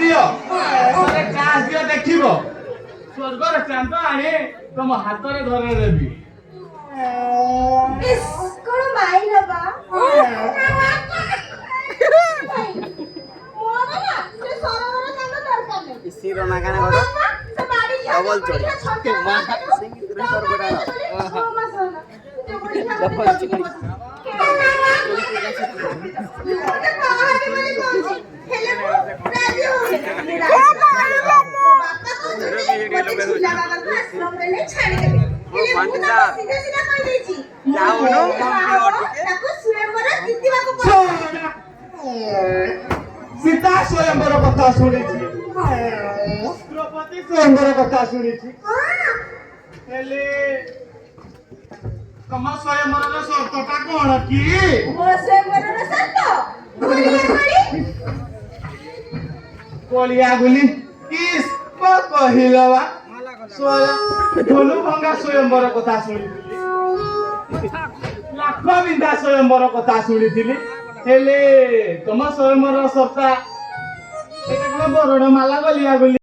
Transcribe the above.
दियो अरे चांस दियो देखिबो स्वर्गर चांद आने तुम हाथ रे धरे देबी इस कोन माई रबा मोरा ना से सरवर चांद दरकार नहीं इसी रोना गाना गोडो तो बाड़ी डबल चोरी मां सिंह तुरे कर गोडा डबल चोरी सीता स्वयंवर कथा शुणी द्रौपदी स्वयंवर कथा शुणी तम स्वयंवर शर्तटा कौन कि कलिया गुली किसको कहिल बा ढोलू भंगा स्वयंवर कथा शुणी लाख बिंदा स्वयंवर कथा शुणी हेले तुम स्वयंवर सत्ता बरड़ माला गलिया गुली